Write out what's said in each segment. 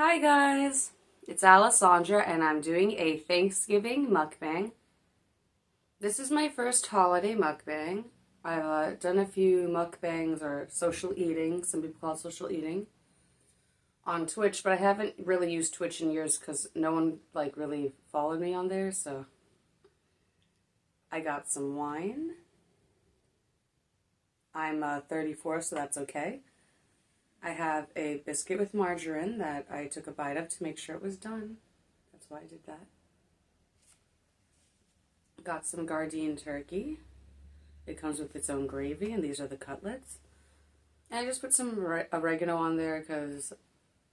Hi guys, it's Alessandra and I'm doing a Thanksgiving mukbang. This is my first holiday mukbang. I've done a few mukbangs or social eating, some people call it social eating, on Twitch, but I haven't really used Twitch in years because no one really followed me on there, so I got some wine. I'm 34, so that's okay. I have a biscuit with margarine that I took a bite of to make sure it was done. That's why I did that. Got some Gardein turkey. It comes with its own gravy, and these are the cutlets. And I just put some oregano on there because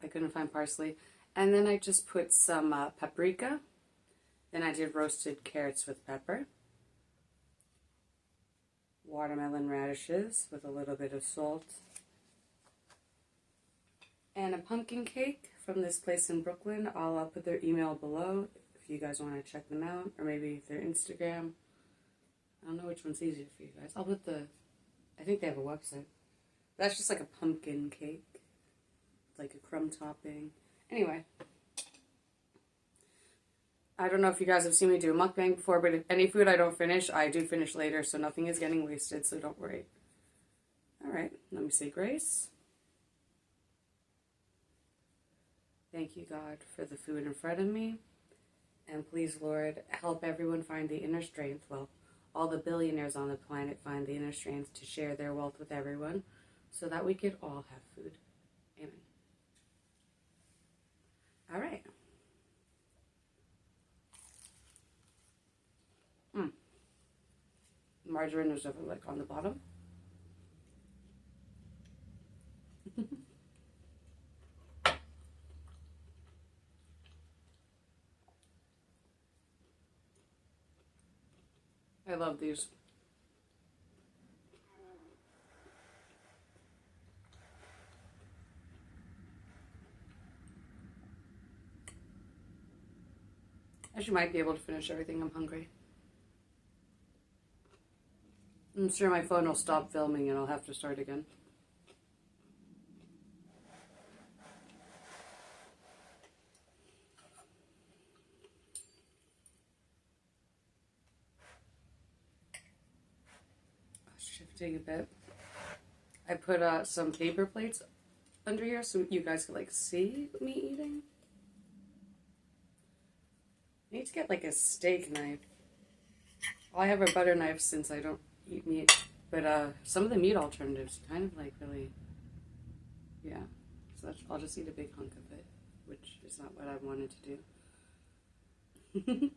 I couldn't find parsley. And then I just put some paprika. Then I did roasted carrots with pepper. Watermelon radishes with a little bit of salt. And a pumpkin cake from this place in Brooklyn. I'll put their email below if you guys want to check them out, or maybe their Instagram. I don't know which one's easier for you guys. I'll put I think they have a website. That's just like a pumpkin cake, like a crumb topping. Anyway, I don't know if you guys have seen me do a mukbang before, but if any food I don't finish, I do finish later, so nothing is getting wasted, so don't worry. Alright, let me say grace. Thank you, God, for the food in front of me. And please, Lord, help everyone find the inner strength. Well, all the billionaires on the planet find the inner strength to share their wealth with everyone so that we could all have food. Amen. All right. Margarine is over on the bottom. I love these. I actually might be able to finish everything. I'm hungry. I'm sure my phone will stop filming and I'll have to start again. Shifting a bit. I put some paper plates under here so you guys could see me eating. I need to get a steak knife. Well, I have a butter knife since I don't eat meat, but some of the meat alternatives kind of really, yeah. So I'll just eat a big hunk of it, which is not what I wanted to do.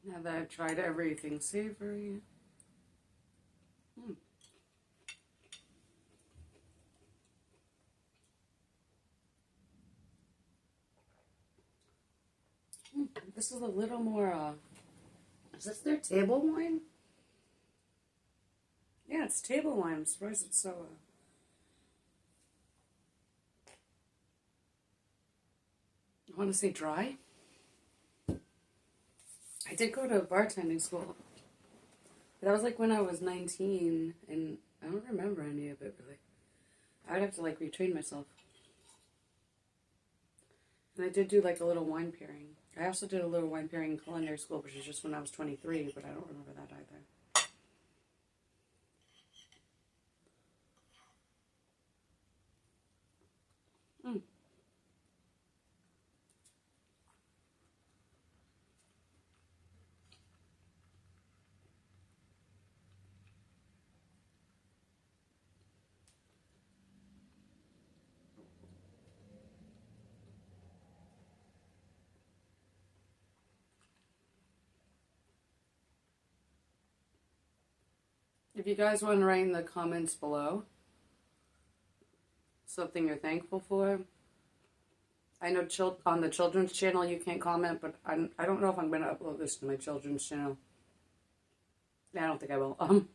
Now that I've tried everything savory. This is a little more, is this their table wine? Yeah, it's table wine. I'm surprised it's so, I want to say dry. I did go to bartending school. But that was when I was 19, and I don't remember any of it really. I would have to retrain myself. And I did do a little wine pairing. I also did a little wine pairing in culinary school, which is just when I was 23, but I don't remember that either. If you guys want to write in the comments below something you're thankful for, I know on the children's channel you can't comment, but I don't know if I'm going to upload this to my children's channel. I don't think I will.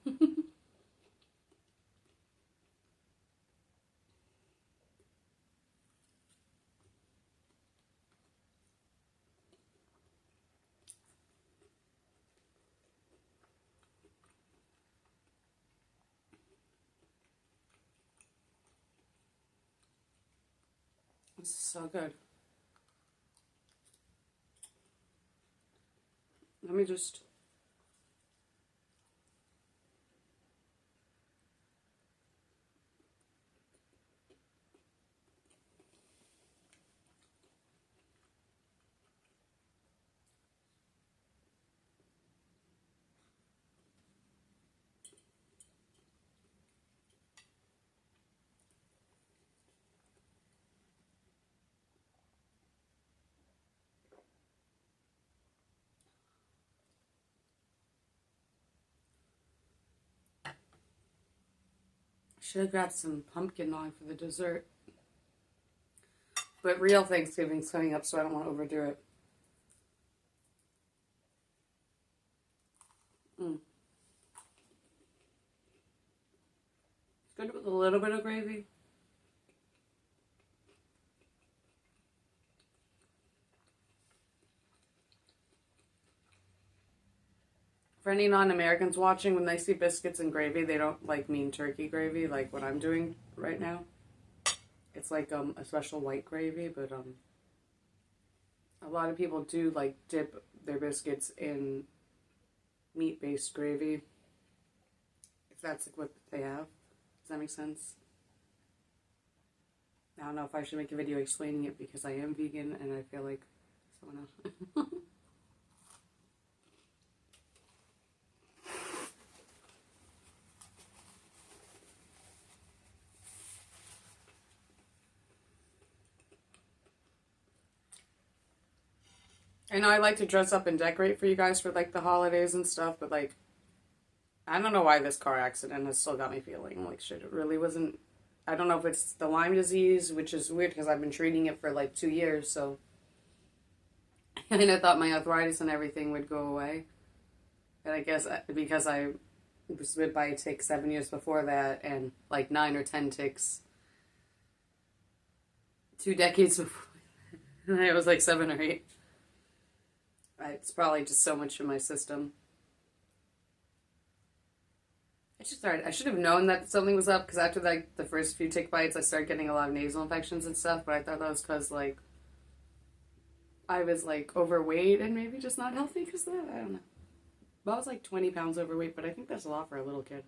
This is so good. Let me just... Should have grabbed some pumpkin log for the dessert. But real Thanksgiving's coming up, so I don't want to overdo it. It's good with a little bit of gravy. For any non-Americans watching, when they see biscuits and gravy, they don't like mean turkey gravy like what I'm doing right now. It's like a special white gravy, but a lot of people do like dip their biscuits in meat-based gravy. If that's like what they have. Does that make sense? I don't know if I should make a video explaining it because I am vegan and I feel like someone else. I know I like to dress up and decorate for you guys for like the holidays and stuff, but like, I don't know why this car accident has still got me feeling like shit. It really wasn't. I don't know if it's the Lyme disease, which is weird because I've been treating it for like 2 years, so. And I thought my arthritis and everything would go away. And I guess because I was bit by a tick 7 years before that, and like 9 or 10 ticks 2 decades before. It was like 7 or 8. It's probably just so much in my system. I should have known that something was up because after like the first few tick bites, I started getting a lot of nasal infections and stuff. But I thought that was because like I was like overweight and maybe just not healthy because of that. I don't know. Well, I was like 20 pounds overweight, but I think that's a lot for a little kid.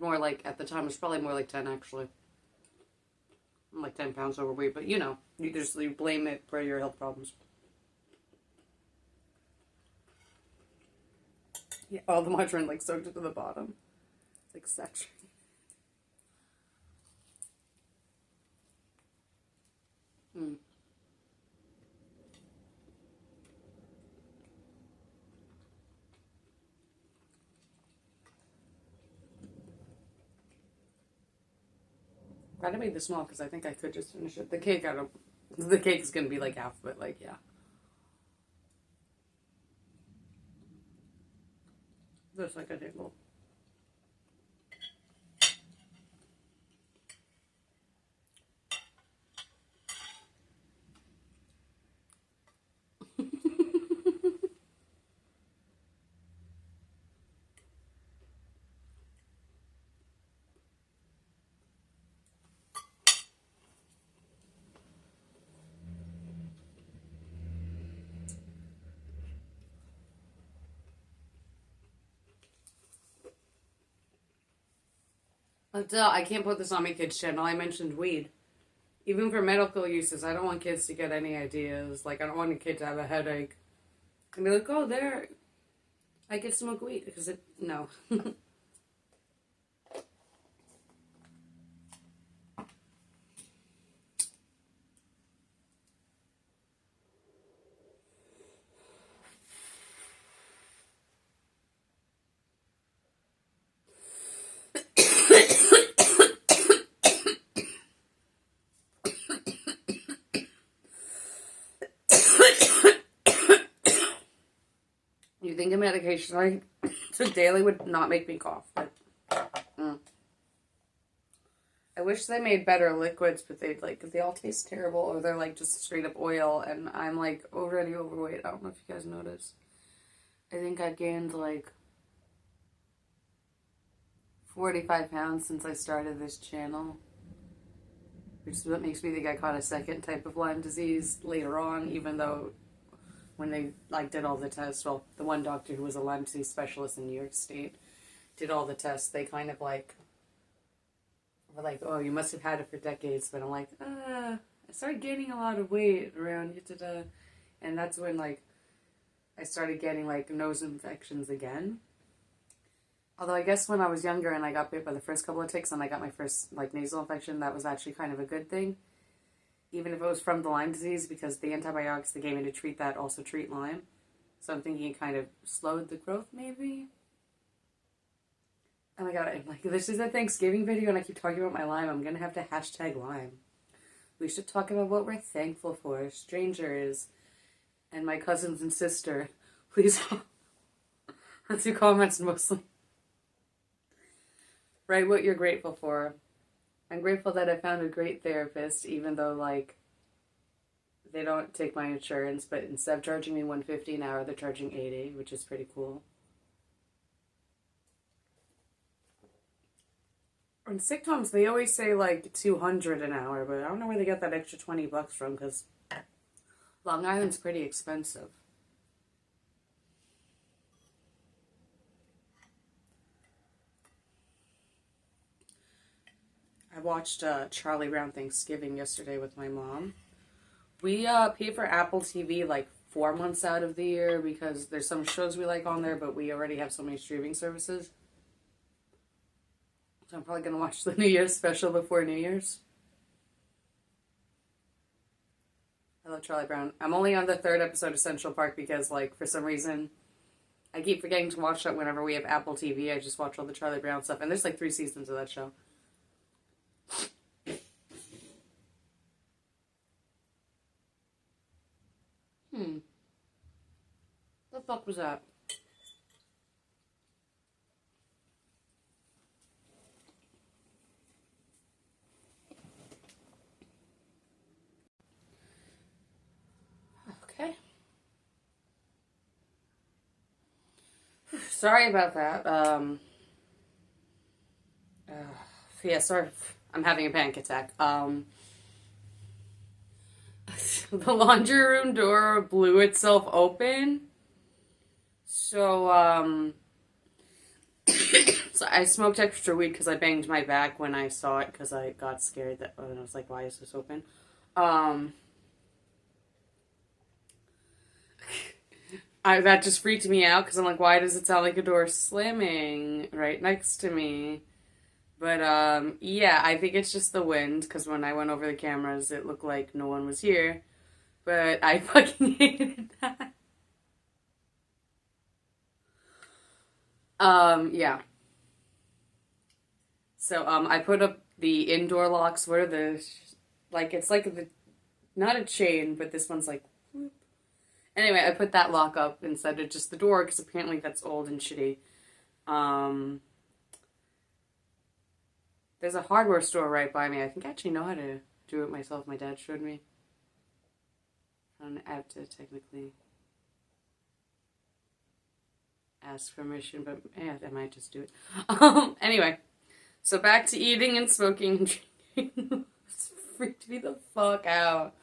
More like at the time it was probably more like 10 actually. I'm like 10 pounds overweight, but you know, you blame it for your health problems. Yeah, all the margarine like soaked it to the bottom. It's like saturated. Mm. Glad I made this small because I think I could just finish it. The cake, the cake is gonna be like half of it, like yeah. Just like a table. But I can't put this on my kids' channel. I mentioned weed. Even for medical uses, I don't want kids to get any ideas. Like, I don't want a kid to have a headache and be like, oh, there, I could smoke weed. Because no. think a medication I took daily would not make me cough. But, I wish they made better liquids, but they all taste terrible, or they're like just straight up oil, and I'm like already overweight. I don't know if you guys noticed. I think I've gained like 45 pounds since I started this channel, which is what makes me think I caught a second type of Lyme disease later on, even though when they like did all the tests, well, the one doctor who was a Lyme disease specialist in New York State did all the tests, they kind of like were like, oh, you must have had it for decades. But I'm like, I started gaining a lot of weight around, and that's when like I started getting like nose infections again. Although I guess when I was younger and I got bit by the first couple of ticks and I got my first like nasal infection, that was actually kind of a good thing. Even if it was from the Lyme disease, because the antibiotics they gave me to treat that also treat Lyme. So I'm thinking it kind of slowed the growth, maybe? Oh my god, I'm like, this is a Thanksgiving video and I keep talking about my Lyme. I'm gonna have to hashtag Lyme. We should talk about what we're thankful for. Strangers and my cousins and sister. Please. Let's do comments mostly. Write what you're grateful for. I'm grateful that I found a great therapist, even though, like, they don't take my insurance, but instead of charging me $150 an hour, they're charging $80, which is pretty cool. On sitcoms, they always say, like, $200 an hour, but I don't know where they get that extra $20 from, because Long Island's pretty expensive. I watched Charlie Brown Thanksgiving yesterday with my mom. We pay for Apple TV like 4 months out of the year because there's some shows we like on there, but we already have so many streaming services. So I'm probably going to watch the New Year's special before New Year's. I love Charlie Brown. I'm only on the 3rd episode of Central Park because, like, for some reason, I keep forgetting to watch that whenever we have Apple TV. I just watch all the Charlie Brown stuff. And there's like 3 seasons of that show. The fuck was that? Okay. Sorry about that. Yeah, sorry. I'm having a panic attack. The laundry room door blew itself open. So, so I smoked extra weed because I banged my back when I saw it because I got scared that, and I was like, why is this open? That just freaked me out because I'm like, why does it sound like a door slamming right next to me? But, yeah, I think it's just the wind because when I went over the cameras, it looked like no one was here. But I fucking hated that. Yeah. So, I put up the indoor locks. What are the, like, it's like the, not a chain, but this one's like, whoop. Anyway, I put that lock up instead of just the door because apparently that's old and shitty. There's a hardware store right by me. I think I actually know how to do it myself. My dad showed me. I have to technically ask permission, but yeah, I might just do it. Anyway, so back to eating and smoking and drinking. It's freaked me the fuck out.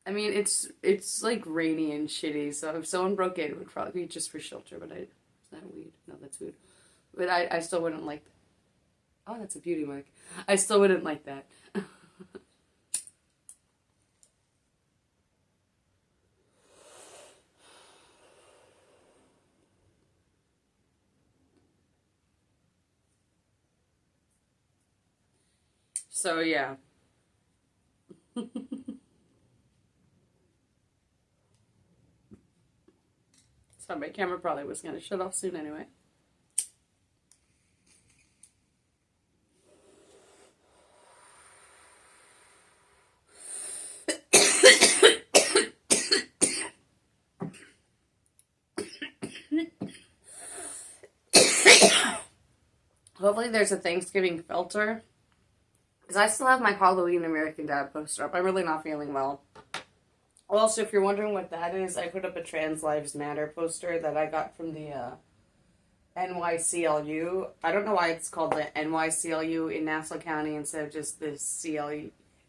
I mean, it's like rainy and shitty, so if someone broke in, it would probably be just for shelter, but is that weed? No, that's food. But I still wouldn't like that. Oh, that's a beauty mark. I still wouldn't like that. So, yeah. So my camera probably was going to shut off soon anyway. Hopefully there's a Thanksgiving filter. Because I still have my Halloween American Dad poster up. I'm really not feeling well. Also, if you're wondering what that is, I put up a Trans Lives Matter poster that I got from the NYCLU. I don't know why it's called the NYCLU in Nassau County instead of just the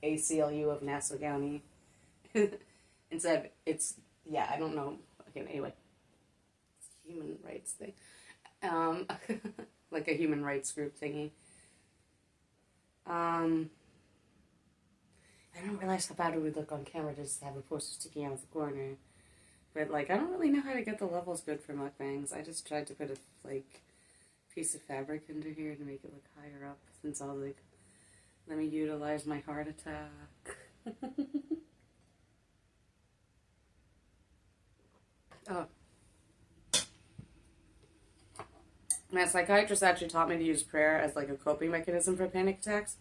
ACLU of Nassau County. Instead, it's, yeah, I don't know. Okay, anyway. It's a human rights thing. Like a human rights group thingy. I don't realize how bad it would look on camera just to have a poster sticking out of the corner. But, like, I don't really know how to get the levels good for mukbangs. I just tried to put a, like, piece of fabric under here to make it look higher up. Since I was like, let me utilize my heart attack. Oh. My psychiatrist actually taught me to use prayer as, like, a coping mechanism for panic attacks.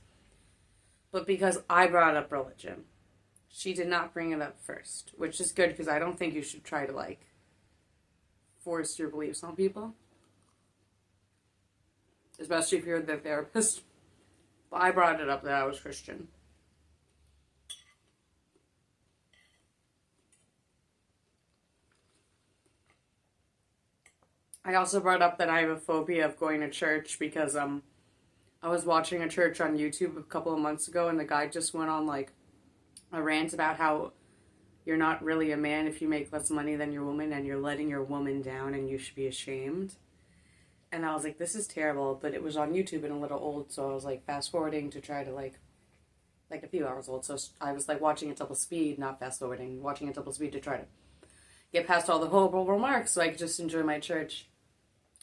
But because I brought up religion, she did not bring it up first, which is good because I don't think you should try to, like, force your beliefs on people. Especially if you're the therapist. But I brought it up that I was Christian. I also brought up that I have a phobia of going to church because, I was watching a church on YouTube a couple of months ago and the guy just went on, like, a rant about how you're not really a man if you make less money than your woman and you're letting your woman down and you should be ashamed. And I was like, this is terrible, but it was on YouTube and a little old, so I was, like, fast forwarding to try to, like a few hours old, so I was, like, watching at double speed, not fast forwarding, watching at double speed to try to get past all the horrible remarks so I could just enjoy my church.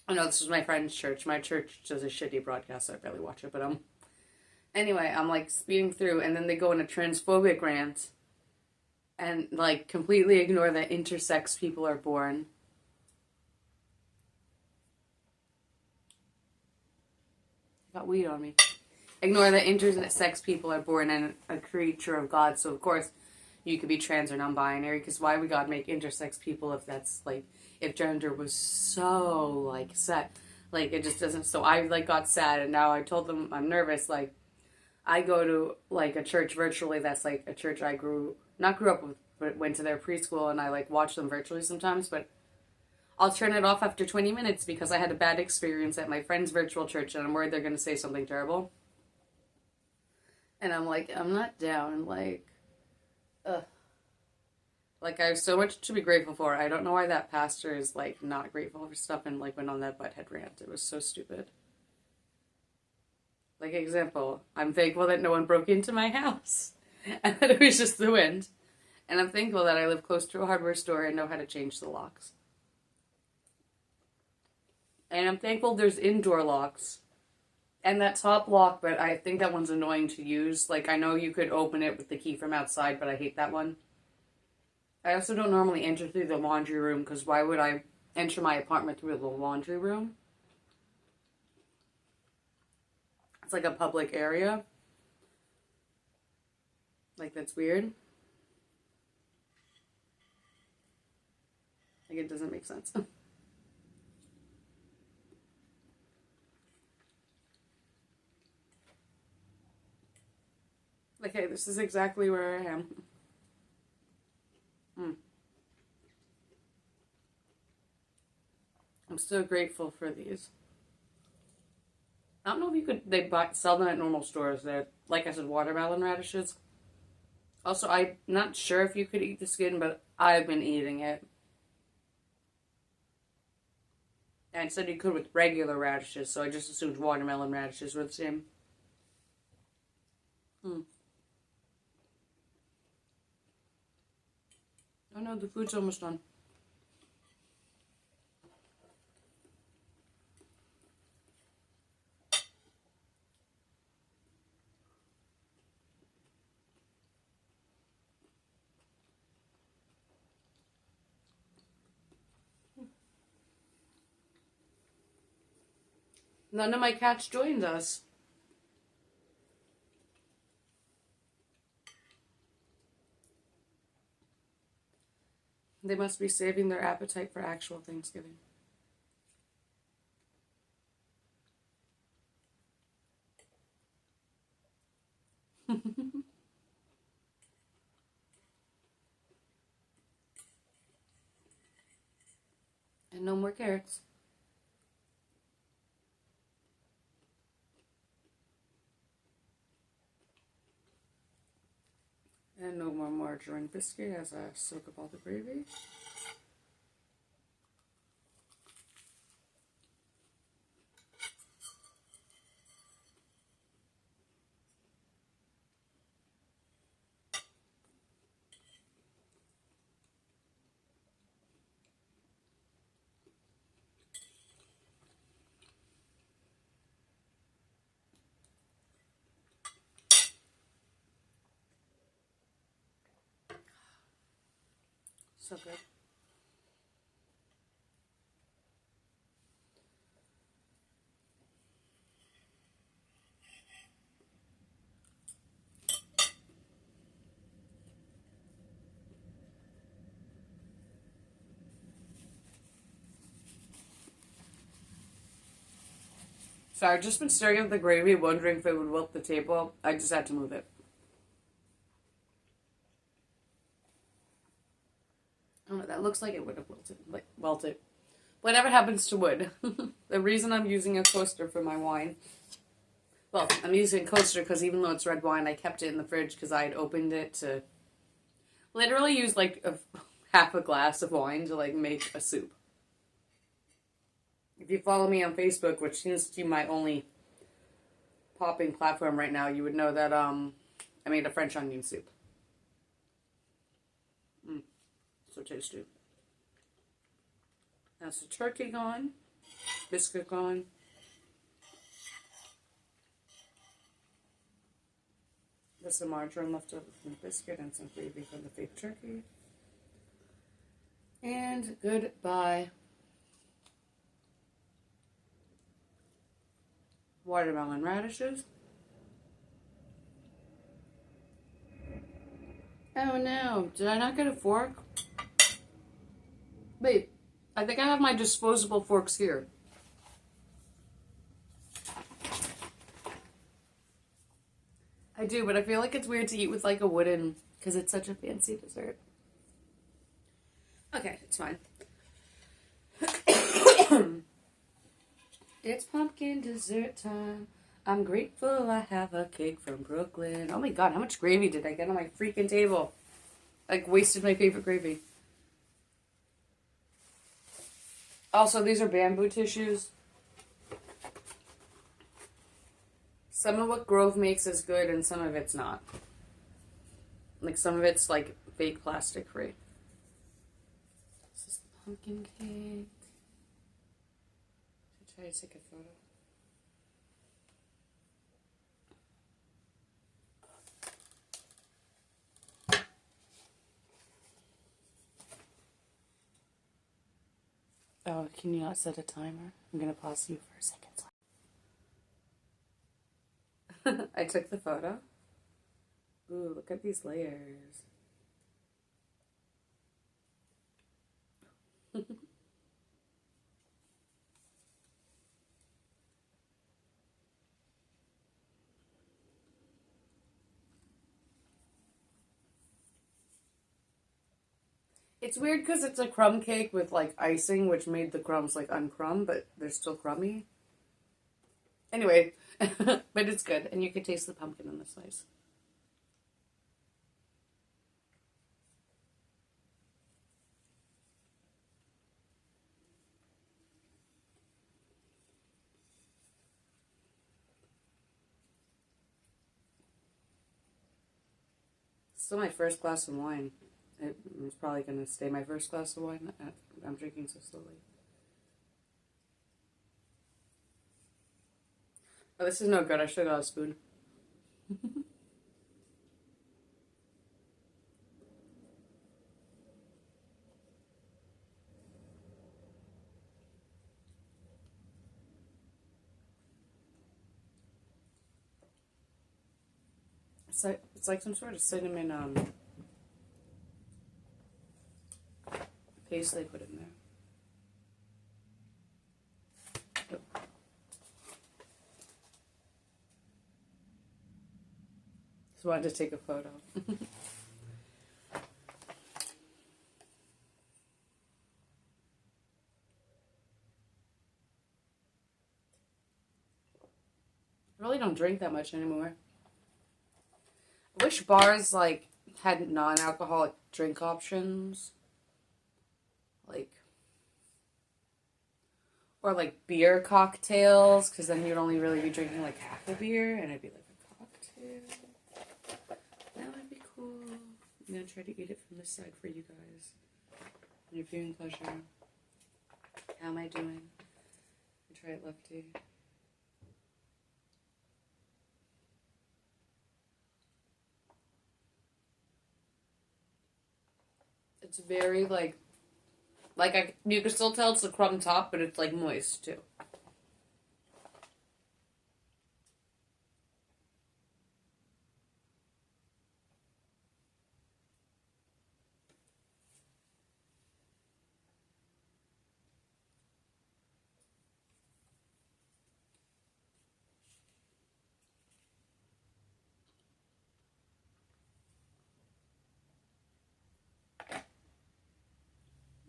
Oh no, this was my friend's church. My church does a shitty broadcast, so I barely watch it, but anyway, I'm, like, speeding through, and then they go in a transphobic rant and, like, completely ignore that intersex people are born. I got weed on me. Ignore that intersex people are born and a creature of God, so of course you could be trans or non-binary, because why would God make intersex people if that's, like, if gender was so, like, set? Like, it just doesn't, so I, like, got sad, and now I told them I'm nervous, like, I go to, like, a church virtually that's, like, a church I not grew up with, but went to their preschool, and I, like, watch them virtually sometimes, but I'll turn it off after 20 minutes because I had a bad experience at my friend's virtual church, and I'm worried they're going to say something terrible. And I'm like, I'm not down, like, ugh. Like, I have so much to be grateful for. I don't know why that pastor is, like, not grateful for stuff and, like, went on that butthead rant. It was so stupid. Like, example, I'm thankful that no one broke into my house. And that it was just the wind. And I'm thankful that I live close to a hardware store and know how to change the locks. And I'm thankful there's indoor locks. And that top lock, but I think that one's annoying to use. Like, I know you could open it with the key from outside, but I hate that one. I also don't normally enter through the laundry room, because why would I enter my apartment through the laundry room? It's like a public area. Like, that's weird. Like, it doesn't make sense. Okay, this is exactly where I am. I'm so grateful for these. I don't know if you could, sell them at normal stores. They're, like I said, watermelon radishes. Also, I'm not sure if you could eat the skin, but I've been eating it. And it said you could with regular radishes, so I just assumed watermelon radishes were the same. Oh no, the food's almost done. None of my cats joined us. They must be saving their appetite for actual Thanksgiving. And no more carrots. And no more margarine biscuit as I soak up all the gravy. So good. So I've just been staring at the gravy, wondering if it would wilt the table. I just had to move it. Oh, that looks like it would have wilted. Like, welted. Whatever happens to wood. The reason I'm using a coaster for my wine. Well, I'm using a coaster because even though it's red wine, I kept it in the fridge because I had opened it to literally use like half a glass of wine to like make a soup. If you follow me on Facebook, which seems to be my only popping platform right now, you would know that I made a French onion soup. So tasty. That's the turkey gone, biscuit gone. There's some margarine left over from the biscuit and some gravy from the fake turkey. And goodbye. Watermelon radishes. Oh no, did I not get a fork? Wait, I think I have my disposable forks here. I do, but I feel like it's weird to eat with like a wooden, because it's such a fancy dessert. Okay, it's fine. It's pumpkin dessert time. I'm grateful I have a cake from Brooklyn. Oh my god, how much gravy did I get on my freaking table? Like, wasted my favorite gravy. Also, these are bamboo tissues. Some of what Grove makes is good and some of it's not. Like, some of it's like fake plastic free. This is the pumpkin cake. I'll try to take a photo. Oh, can you not set a timer? I'm gonna pause you for a second. I took the photo. Ooh, look at these layers. It's weird because it's a crumb cake with like icing, which made the crumbs like uncrumb, but they're still crummy. Anyway, but it's good, and you can taste the pumpkin in the slice. Still my first glass of wine. It's probably going to stay my first glass of wine. I'm drinking so slowly. Oh, this is no good. I should have got a spoon. It's like some sort of cinnamon paste they put in there. Just wanted to take a photo. I really don't drink that much anymore. I wish bars, like, had non-alcoholic drink options. Like, or like beer cocktails, because then you'd only really be drinking like half a beer, and it'd be like a cocktail. That would be cool. I'm gonna try to eat it from this side for you guys. Your viewing pleasure. How am I doing? Try it lefty. It's very you can still tell it's a crumb top, but it's like moist too.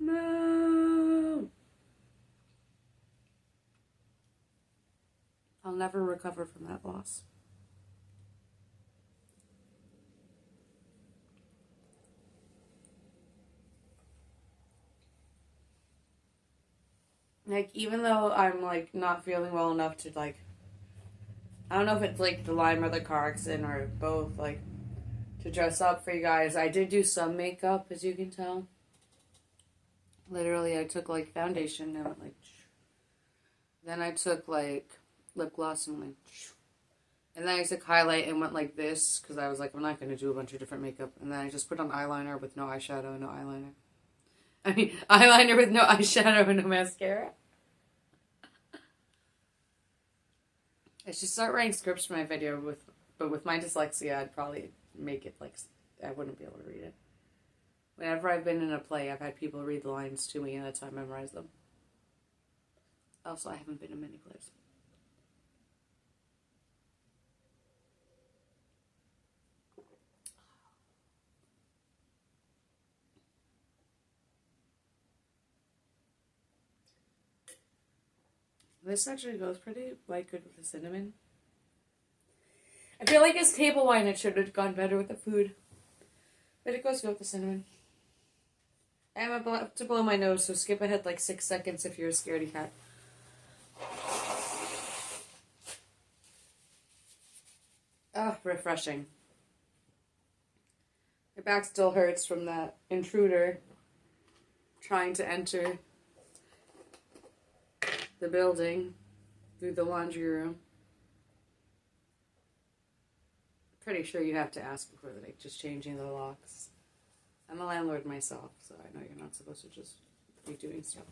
No. I'll never recover from that loss. Like, even though I'm, like, not feeling well enough to, like, I don't know if it's, like, the Lyme or the car accident or both, like, to dress up for you guys. I did do some makeup, as you can tell. Literally, I took, like, foundation and went, like, then I took, like, lip gloss and went, and then I took highlight and went like this, because I was like, I'm not going to do a bunch of different makeup. And then I just put on eyeliner with no eyeshadow, no eyeliner. I mean, eyeliner with no eyeshadow and no mascara. I should start writing scripts for my video, but with my dyslexia, I'd probably make it like, I wouldn't be able to read it. Whenever I've been in a play, I've had people read the lines to me, and that's how I memorize them. Also, I haven't been in many plays. This actually goes pretty, like, good with the cinnamon. I feel like as table wine, it should have gone better with the food. But it goes good with the cinnamon. I'm about to blow my nose, so skip ahead like 6 seconds if you're a scaredy cat. Oh, refreshing. My back still hurts from that intruder trying to enter the building through the laundry room. Pretty sure you have to ask before they're just changing the locks. I'm a landlord myself, so I know you're not supposed to just be doing stuff.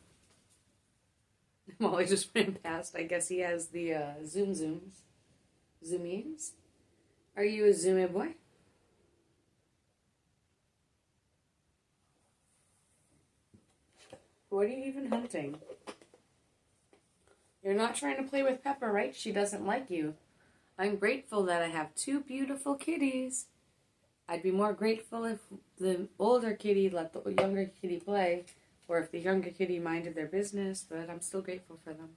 Molly just ran past. I guess he has the zooms. Zoomies? Are you a zoomy boy? What are you even hunting? You're not trying to play with Pepper, right? She doesn't like you. I'm grateful that I have 2 beautiful kitties. I'd be more grateful if the older kitty let the younger kitty play, or if the younger kitty minded their business, but I'm still grateful for them.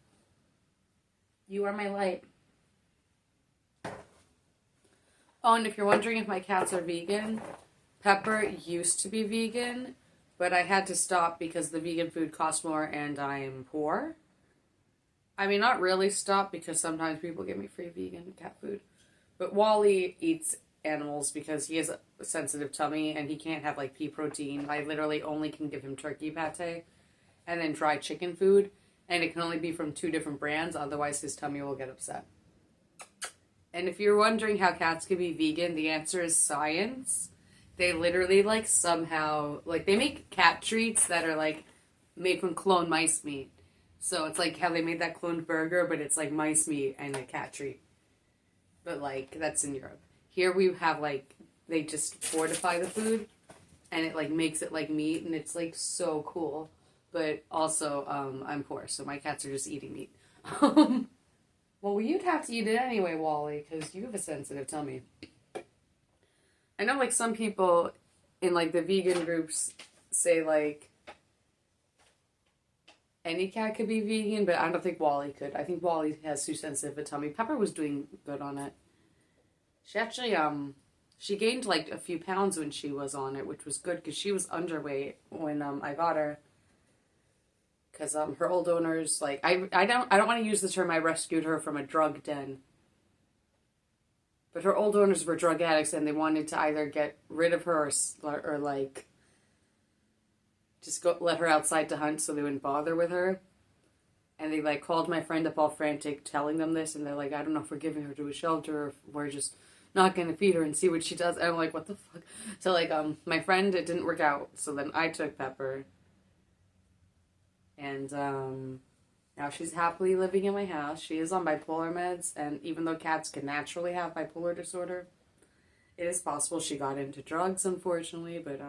You are my light. Oh, and if you're wondering if my cats are vegan, Pepper used to be vegan, but I had to stop because the vegan food costs more and I'm poor. I mean, not really stop, because sometimes people give me free vegan cat food. But Wally eats animals because he has a sensitive tummy and he can't have, like, pea protein. I literally only can give him turkey pate and then dry chicken food. And it can only be from 2 different brands, otherwise his tummy will get upset. And if you're wondering how cats can be vegan, the answer is science. They literally, like, somehow, like, they make cat treats that are, like, made from cloned mice meat. So it's like how they made that cloned burger, but it's like mice meat and a cat treat. But, like, that's in Europe. Here we have, like, they just fortify the food and it, like, makes it like meat, and it's, like, so cool. But also, I'm poor, so my cats are just eating meat. Well, you'd have to eat it anyway, Wally, because you have a sensitive tummy. I know like some people in like the vegan groups say like any cat could be vegan, but I don't think Wally could. I think Wally has too sensitive a tummy. Pepper was doing good on it. She actually she gained like a few pounds when she was on it, which was good because she was underweight when I got her. Because her old owners, like I don't want to use the term I rescued her from a drug den, but her old owners were drug addicts and they wanted to either get rid of her or like just go let her outside to hunt so they wouldn't bother with her. And they like called my friend up all frantic telling them this, and they're like, I don't know if we're giving her to a shelter or if we're just not gonna feed her and see what she does. And I'm like, what the fuck? So like my friend, it didn't work out, so then I took Pepper. And now she's happily living in my house. She is on bipolar meds, and even though cats can naturally have bipolar disorder, it is possible she got into drugs, unfortunately. But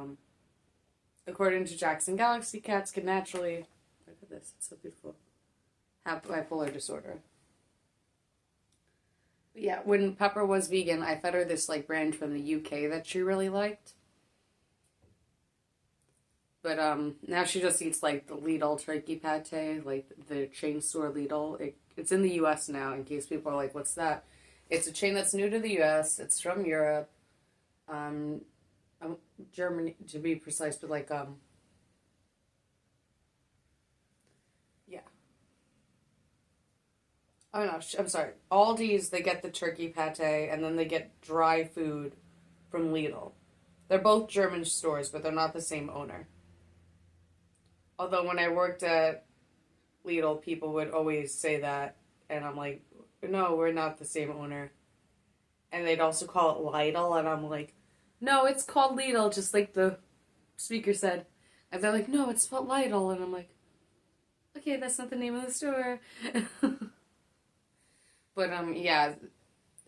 according to Jackson Galaxy, cats can naturally, look at this, it's so beautiful, have bipolar disorder. But yeah, when Pepper was vegan, I fed her this like brand from the UK that she really liked. But now she just eats like the Lidl turkey pate, like the chain store Lidl. It's in the U.S. now. In case people are like, "What's that?" It's a chain that's new to the U.S. It's from Europe, um, Germany to be precise. But like yeah. Oh no, I'm sorry. Aldi's they get the turkey pate, and then they get dry food from Lidl. They're both German stores, but they're not the same owner. Although when I worked at Lidl, people would always say that, and I'm like, no, we're not the same owner. And they'd also call it Lidl, and I'm like, no, it's called Lidl, just like the speaker said. And they're like, no, it's spelled Lidl, and I'm like, okay, that's not the name of the store. But yeah,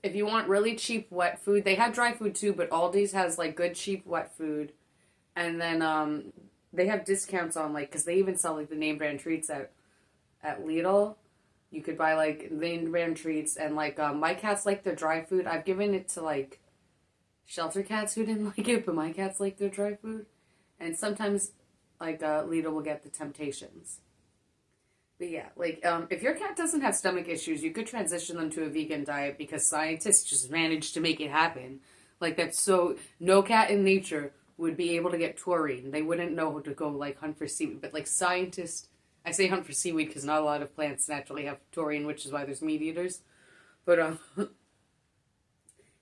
if you want really cheap wet food, they have dry food too, but Aldi's has like good cheap wet food, and then they have discounts on like because they even sell like the name brand treats at Lidl. You could buy like name brand treats and like my cats like their dry food. I've given it to like shelter cats who didn't like it, but my cats like their dry food. And sometimes like Lidl will get the Temptations. But yeah, like if your cat doesn't have stomach issues, you could transition them to a vegan diet because scientists just managed to make it happen. Like that's so no cat in nature would be able to get taurine. They wouldn't know how to go like hunt for seaweed. But like scientists, I say hunt for seaweed because not a lot of plants naturally have taurine, which is why there's meat eaters. But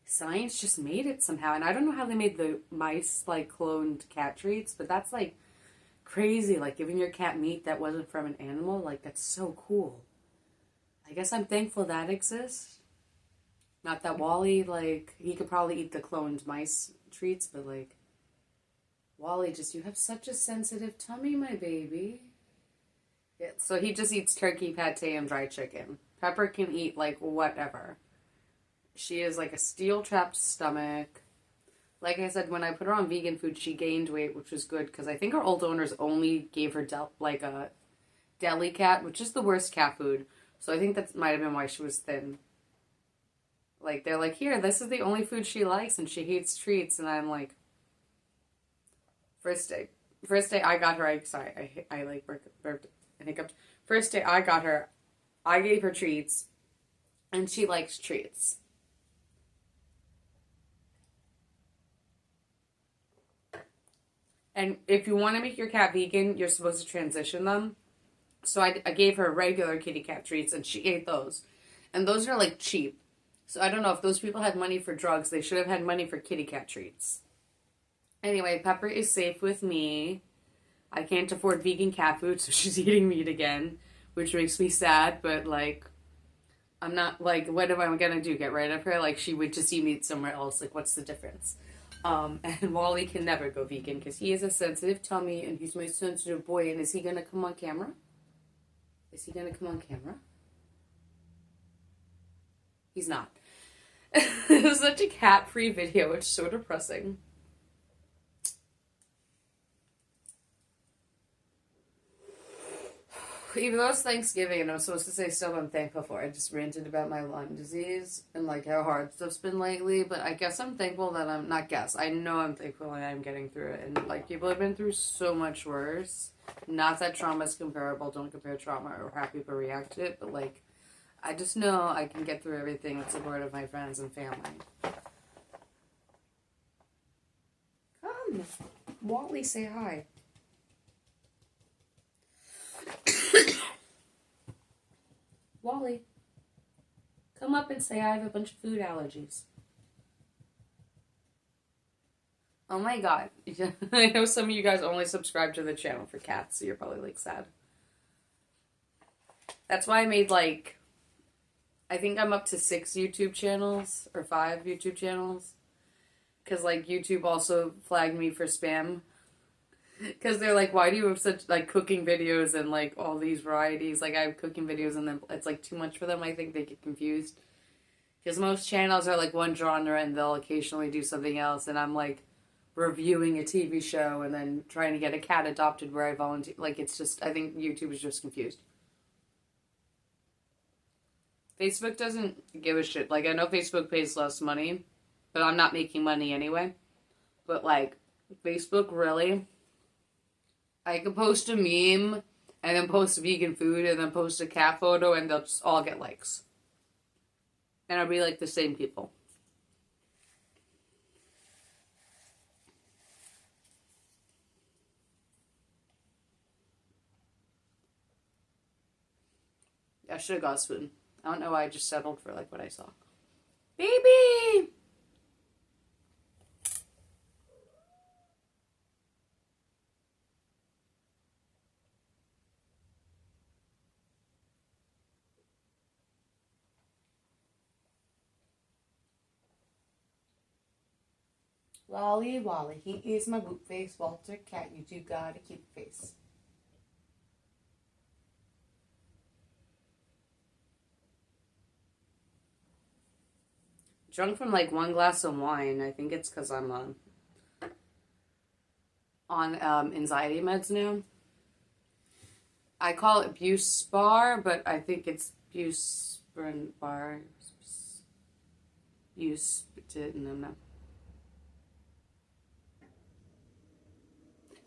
science just made it somehow, and I don't know how they made the mice like cloned cat treats, but that's like crazy. Like giving your cat meat that wasn't from an animal, like that's so cool. I guess I'm thankful that exists. Not that Wally, like he could probably eat the cloned mice treats, but like Wally, just you have such a sensitive tummy, my baby. Yeah, so he just eats turkey pate and dry chicken. Pepper can eat like whatever. She is like a steel-trapped stomach. Like I said, when I put her on vegan food, she gained weight, which was good because I think her old owners only gave her like a deli cat, which is the worst cat food. So I think that might have been why she was thin. Like they're like, here, this is the only food she likes, and she hates treats. And I'm like, first day I got her. I like burped and hiccuped. First day I got her, I gave her treats, and she likes treats. And if you want to make your cat vegan, you're supposed to transition them. So I gave her regular kitty cat treats, and she ate those. And those are like cheap. So I don't know if those people had money for drugs, they should have had money for kitty cat treats. Anyway, Pepper is safe with me. I can't afford vegan cat food, so she's eating meat again, which makes me sad, but like, I'm not like, what am I gonna do? Get rid of her? Like, she would just eat meat somewhere else. Like, what's the difference? And Wally can never go vegan because he has a sensitive tummy and he's my sensitive boy. And is he gonna come on camera? Is he gonna come on camera? He's not. It was such a cat-free video. It's so depressing. Even though it's Thanksgiving and I'm supposed to say stuff I'm thankful for, I just ranted about my Lyme disease and like how hard stuff's been lately. But I guess I'm thankful that I'm not guess. I know I'm thankful that I'm getting through it. And like people have been through so much worse. Not that trauma is comparable. Don't compare trauma or how people react to it. But like I just know I can get through everything with support of my friends and family. Come, Wally, say hi. Wally, come up and say I have a bunch of food allergies. Oh my god. I know some of you guys only subscribe to the channel for cats, so you're probably like sad. That's why I made like, I think I'm up to 6 YouTube channels or 5 YouTube channels. Because like YouTube also flagged me for spam. Because they're like, why do you have such, like, cooking videos and, like, all these varieties? Like, I have cooking videos and then it's, like, too much for them. I think they get confused. Because most channels are, like, one genre and they'll occasionally do something else. And I'm, like, reviewing a TV show and then trying to get a cat adopted where I volunteer. Like, it's just, I think YouTube is just confused. Facebook doesn't give a shit. Like, I know Facebook pays less money, but I'm not making money anyway. But, like, Facebook really... I could post a meme, and then post vegan food, and then post a cat photo, and they'll just all get likes. And it'll be like the same people. I should have got a spoon. I don't know why I just settled for like what I saw. Baby! Wally, Wally, he is my boot face. Walter, cat, you two got a cute face. Drunk from like 1 glass of wine. I think it's because I'm on anxiety meds now. I call it Buspar, but I think it's Buspar. No.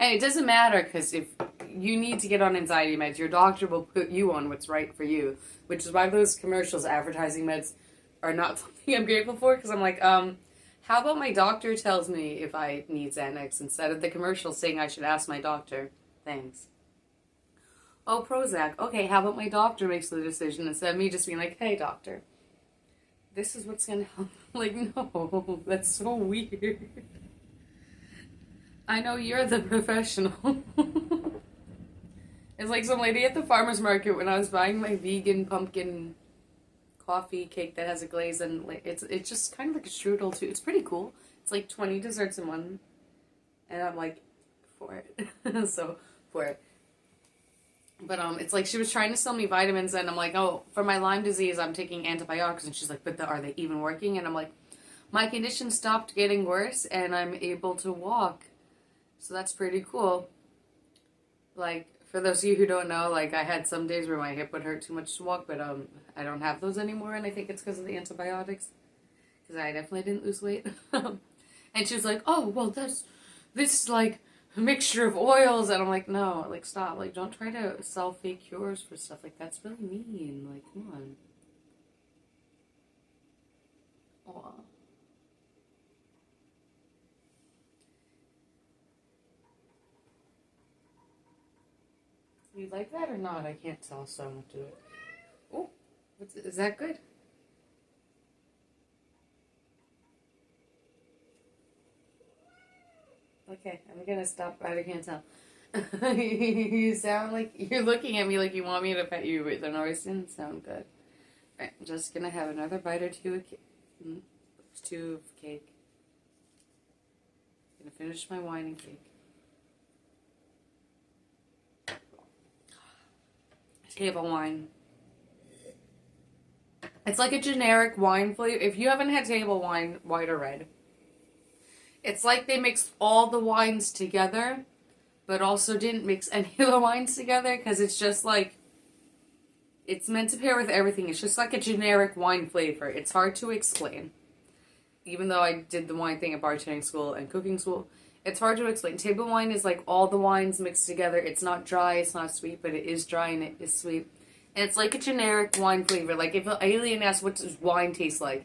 And it doesn't matter because if you need to get on anxiety meds, your doctor will put you on what's right for you, which is why those commercials advertising meds are not something I'm grateful for, because I'm like, how about my doctor tells me if I need Xanax instead of the commercial saying I should ask my doctor. Thanks. Oh, Prozac. Okay, how about my doctor makes the decision instead of me just being like, hey, doctor, this is what's going to help. Like, no, that's so weird. I know you're the professional. It's like some lady at the farmer's market when I was buying my vegan pumpkin coffee cake that has a glaze, and it's just kind of like a strudel too. It's pretty cool. It's like 20 desserts in one, and I'm like, for it. So, for it. But it's like she was trying to sell me vitamins, and I'm like, oh, for my Lyme disease, I'm taking antibiotics, and she's like, but are they even working? And I'm like, my condition stopped getting worse, and I'm able to walk. So that's pretty cool. Like, for those of you who don't know, like, I had some days where my hip would hurt too much to walk, but I don't have those anymore, and I think it's because of the antibiotics. Because I definitely didn't lose weight. And she was like, oh, well, this, like, a mixture of oils, and I'm like, no, like, stop. Like, don't try to sell fake cures for stuff. Like, that's really mean. Like, come on. Aw. You like that or not? I can't tell, so I won't do it. Oh, is that good? Okay, I'm gonna stop. I can't tell. You sound like you're looking at me like you want me to pet you, but the noise didn't sound good. Alright, I'm just gonna have another bite or two of cake. Gonna finish my wine and cake. Table wine. It's like a generic wine flavor. If you haven't had table wine, white or red, it's like they mixed all the wines together, but also didn't mix any of the wines together, because it's just like It's meant to pair with everything. It's just like a generic wine flavor. It's hard to explain. Even though I did the wine thing at bartending school and cooking school, it's hard to explain. Table wine is like all the wines mixed together. It's not dry, it's not sweet, but it is dry and it is sweet. And it's like a generic wine flavor. Like if an alien asked what does wine taste like,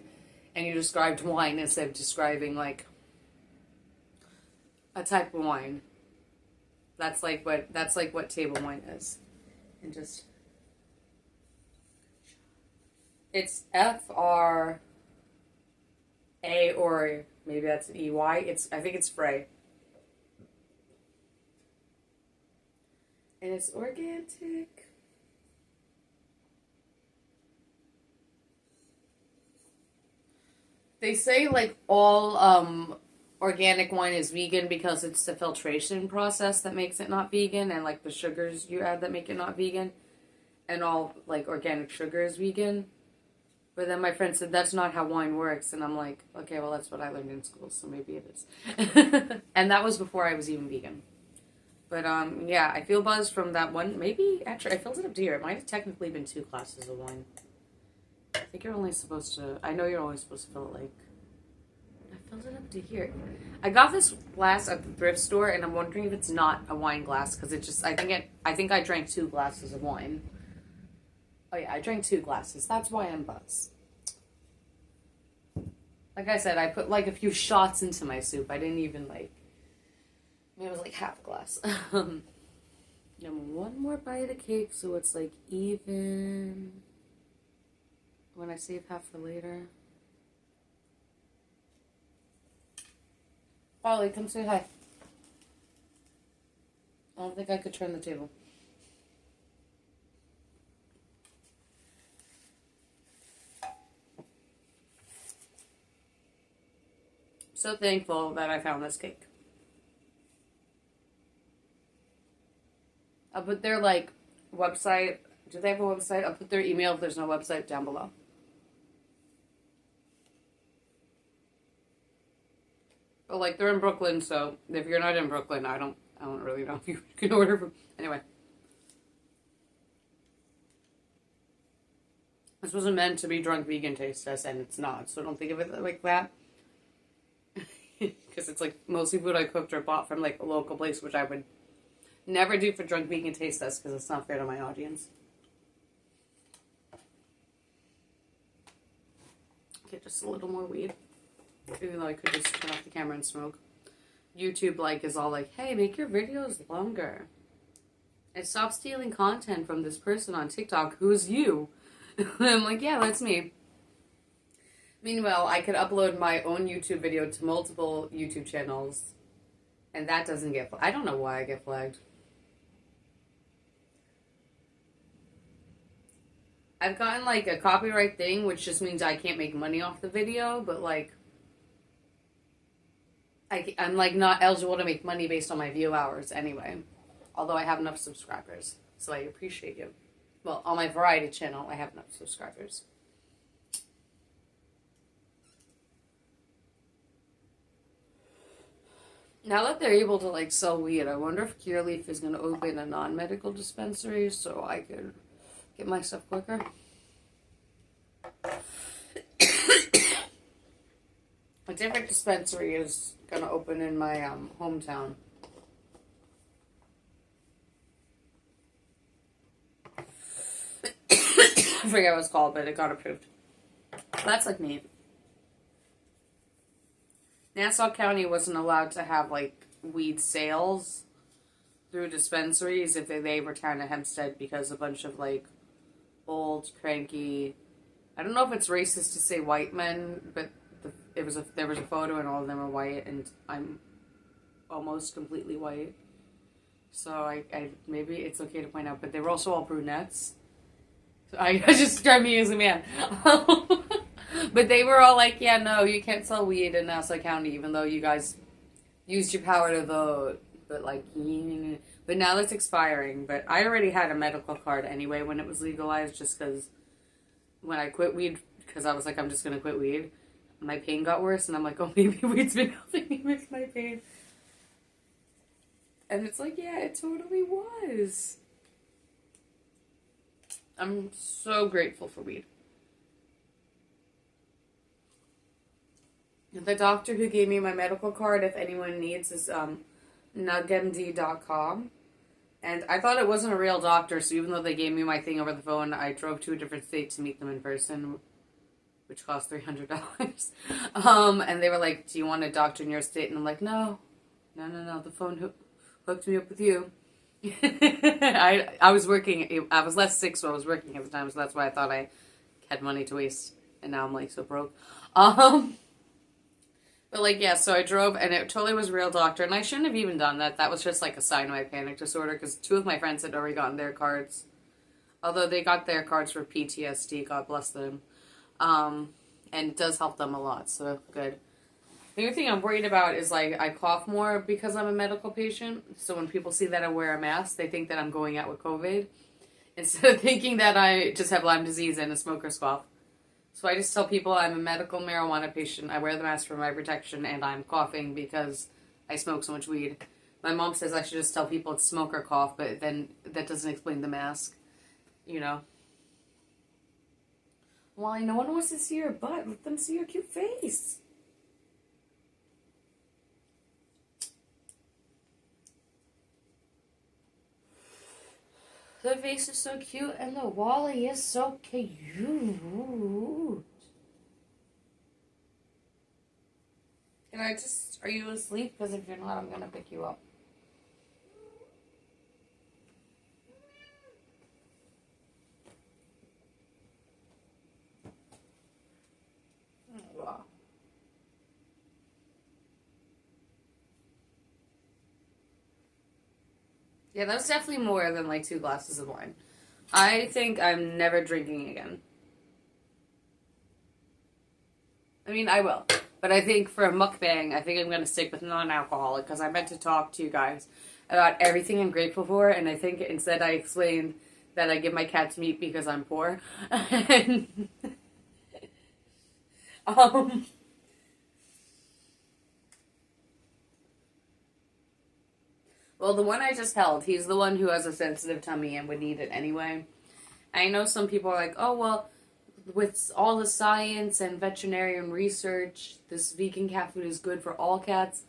and you described wine instead of describing like a type of wine. That's like what table wine is. And just it's FRA, or maybe that's an EY. I think it's Frey. And it's organic. They say like all organic wine is vegan because it's the filtration process that makes it not vegan, and like the sugars you add that make it not vegan, and all like organic sugar is vegan. But then my friend said that's not how wine works, and I'm like, okay, well that's what I learned in school, so maybe it is. And that was before I was even vegan. But yeah, I feel buzzed from that one. Maybe actually I filled it up to here. It might have technically been 2 glasses of wine. I think you're only supposed to. I know you're only supposed to fill it like. I filled it up to here. I got this glass at the thrift store, and I'm wondering if it's not a wine glass because it just. I think I drank 2 glasses of wine. Oh yeah, I drank 2 glasses. That's why I'm buzzed. Like I said, I put like a few shots into my soup. I didn't even like. Maybe it was like half a glass. And one more bite of cake, so it's like even. When I save half for later. Ollie, come say hi. I don't think I could turn the table. So thankful that I found this cake. I'll put their like website. Do they have a website? I'll put their email if there's no website down below. But like they're in Brooklyn, so if you're not in Brooklyn, I don't really know if you can order from. Anyway, this wasn't meant to be drunk vegan taste test, and it's not. So don't think of it like that. Because it's like mostly food I cooked or bought from like a local place, which I would never do for drunk vegan taste test because it's not fair to my audience. Okay, just a little more weed. Even though I could just turn off the camera and smoke. YouTube like is all like, hey, make your videos longer. And stop stealing content from this person on TikTok who's you. I'm like, yeah, that's me. Meanwhile, I could upload my own YouTube video to multiple YouTube channels. And that doesn't get flagged. I don't know why I get flagged. I've gotten like a copyright thing, which just means I can't make money off the video, but like I'm like not eligible to make money based on my view hours anyway. Although I have enough subscribers, so I appreciate you. Well, on my variety channel, I have enough subscribers. Now that they're able to like sell weed, I wonder if Cureleaf is going to open a non-medical dispensary so I could get my stuff quicker. A different dispensary is going to open in my hometown. I forget what it's called, but it got approved. That's like neat. Nassau County wasn't allowed to have like weed sales through dispensaries if they were town of Hempstead because a bunch of like old, cranky, I don't know if it's racist to say white men, but there was a photo and all of them are white, and I'm almost completely white. So I maybe it's okay to point out, but they were also all brunettes. So I just described me as a man. But they were all like, yeah, no, you can't sell weed in Nassau County, even though you guys used your power to vote. But like, but now that's expiring. But I already had a medical card anyway when it was legalized, just because when I quit weed, because I was like, I'm just going to quit weed, my pain got worse, and I'm like, oh, maybe weed's been helping me with my pain. And it's like, yeah, it totally was. I'm so grateful for weed. The doctor who gave me my medical card, if anyone needs, is nugmd.com. And I thought it wasn't a real doctor, so even though they gave me my thing over the phone, I drove to a different state to meet them in person, which cost $300. And they were like, "Do you want a doctor in your state?" And I'm like, "No, no. The phone hooked me up with you." I was working. I was less sick, so I was working at the time, so that's why I thought I had money to waste, and now I'm like so broke. But like, yeah, so I drove and it totally was a real doctor, and I shouldn't have even done that. That was just like a sign of my panic disorder because two of my friends had already gotten their cards. Although they got their cards for PTSD, God bless them. And it does help them a lot, so good. The only thing I'm worried about is like I cough more because I'm a medical patient. So when people see that I wear a mask, they think that I'm going out with COVID instead of thinking that I just have Lyme disease and a smoker's cough. So I just tell people I'm a medical marijuana patient. I wear the mask for my protection, and I'm coughing because I smoke so much weed. My mom says I should just tell people it's smoker cough, but then that doesn't explain the mask, you know. Why? No one wants to see your butt. Let them see your cute face. The face is so cute, and the Wally is so cute. Are you asleep? Because if you're not, I'm going to pick you up. Oh, wow. Yeah, that's definitely more than like 2 glasses of wine. I think I'm never drinking again. I mean, I will. But I think for a mukbang, I think I'm going to stick with non-alcoholic because I meant to talk to you guys about everything I'm grateful for. And I think instead I explained that I give my cats meat because I'm poor. And, um, well, the one I just held, he's the one who has a sensitive tummy and would need it anyway. I know some people are like, oh, well, with all the science and veterinarian research, this vegan cat food is good for all cats.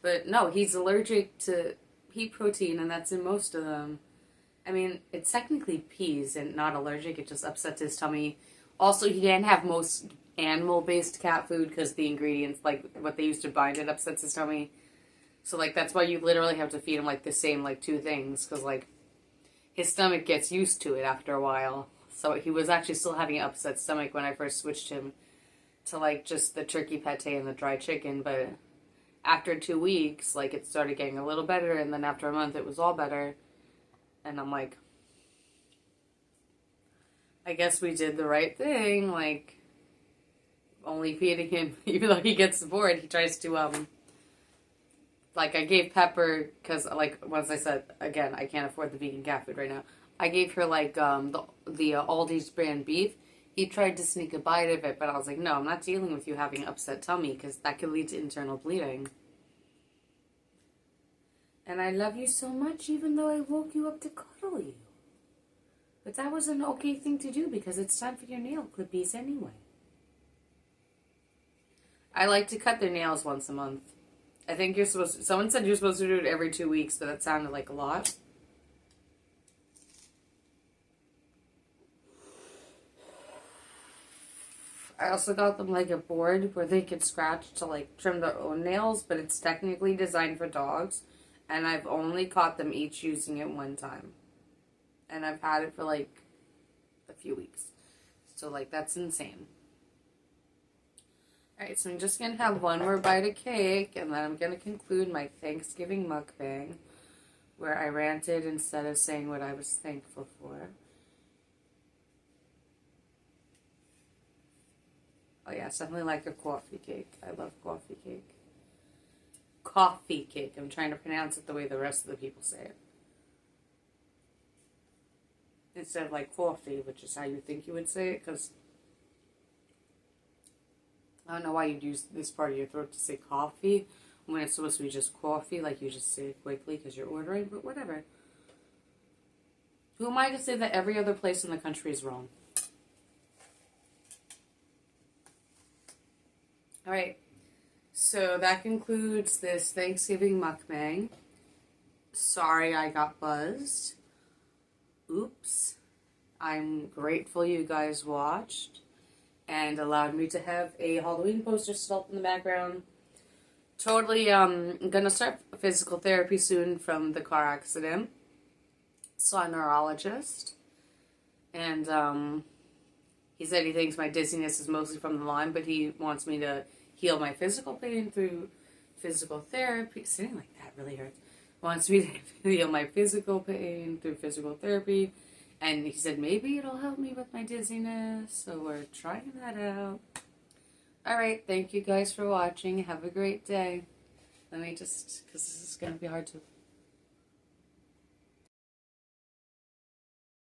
But no, he's allergic to pea protein, and that's in most of them. I mean, it's technically peas and not allergic. It just upsets his tummy. Also, he can't have most animal-based cat food because the ingredients, like what they use to bind it, upsets his tummy. So, like, that's why you literally have to feed him, like, the same, like, 2 things. Because, like, his stomach gets used to it after a while. So he was actually still having an upset stomach when I first switched him to, like, just the turkey pate and the dry chicken. But after 2 weeks, like, it started getting a little better. And then after a month, it was all better. And I'm like, I guess we did the right thing. Like, only feeding him, even though he gets bored, he tries to, like, I gave Pepper, because, like, once I said, again, I can't afford the vegan cat food right now. I gave her, like, the Aldi's brand beef. He tried to sneak a bite of it, but I was like, no, I'm not dealing with you having an upset tummy, because that could lead to internal bleeding. And I love you so much, even though I woke you up to cuddle you. But that was an okay thing to do, because it's time for your nail clippies anyway. I like to cut their nails once a month. I think you're supposed to, someone said you're supposed to do it every 2 weeks, but that sounded like a lot. I also got them like a board where they could scratch to like trim their own nails, but it's technically designed for dogs. And I've only caught them each using it 1 time. And I've had it for like a few weeks. So like that's insane. Alright, so I'm just going to have one more bite of cake, and then I'm going to conclude my Thanksgiving mukbang, where I ranted instead of saying what I was thankful for. Oh yeah, it's definitely like a coffee cake. I love coffee cake. Coffee cake. I'm trying to pronounce it the way the rest of the people say it. Instead of like coffee, which is how you think you would say it, because I don't know why you'd use this part of your throat to say coffee when it's supposed to be just coffee, like you just say it quickly because you're ordering, but whatever. Who am I to say that every other place in the country is wrong? Alright, so that concludes this Thanksgiving mukbang. Sorry I got buzzed. Oops. I'm grateful you guys watched and allowed me to have a Halloween poster still up in the background. Totally, I'm gonna start physical therapy soon from the car accident. Saw a neurologist, and he said he thinks my dizziness is mostly from the Lyme, but he wants me to heal my physical pain through physical therapy. Sitting like that really hurts. Wants me to heal my physical pain through physical therapy. And he said maybe it'll help me with my dizziness. So we're trying that out. Alright, thank you guys for watching. Have a great day. Let me just, because this is going to be hard to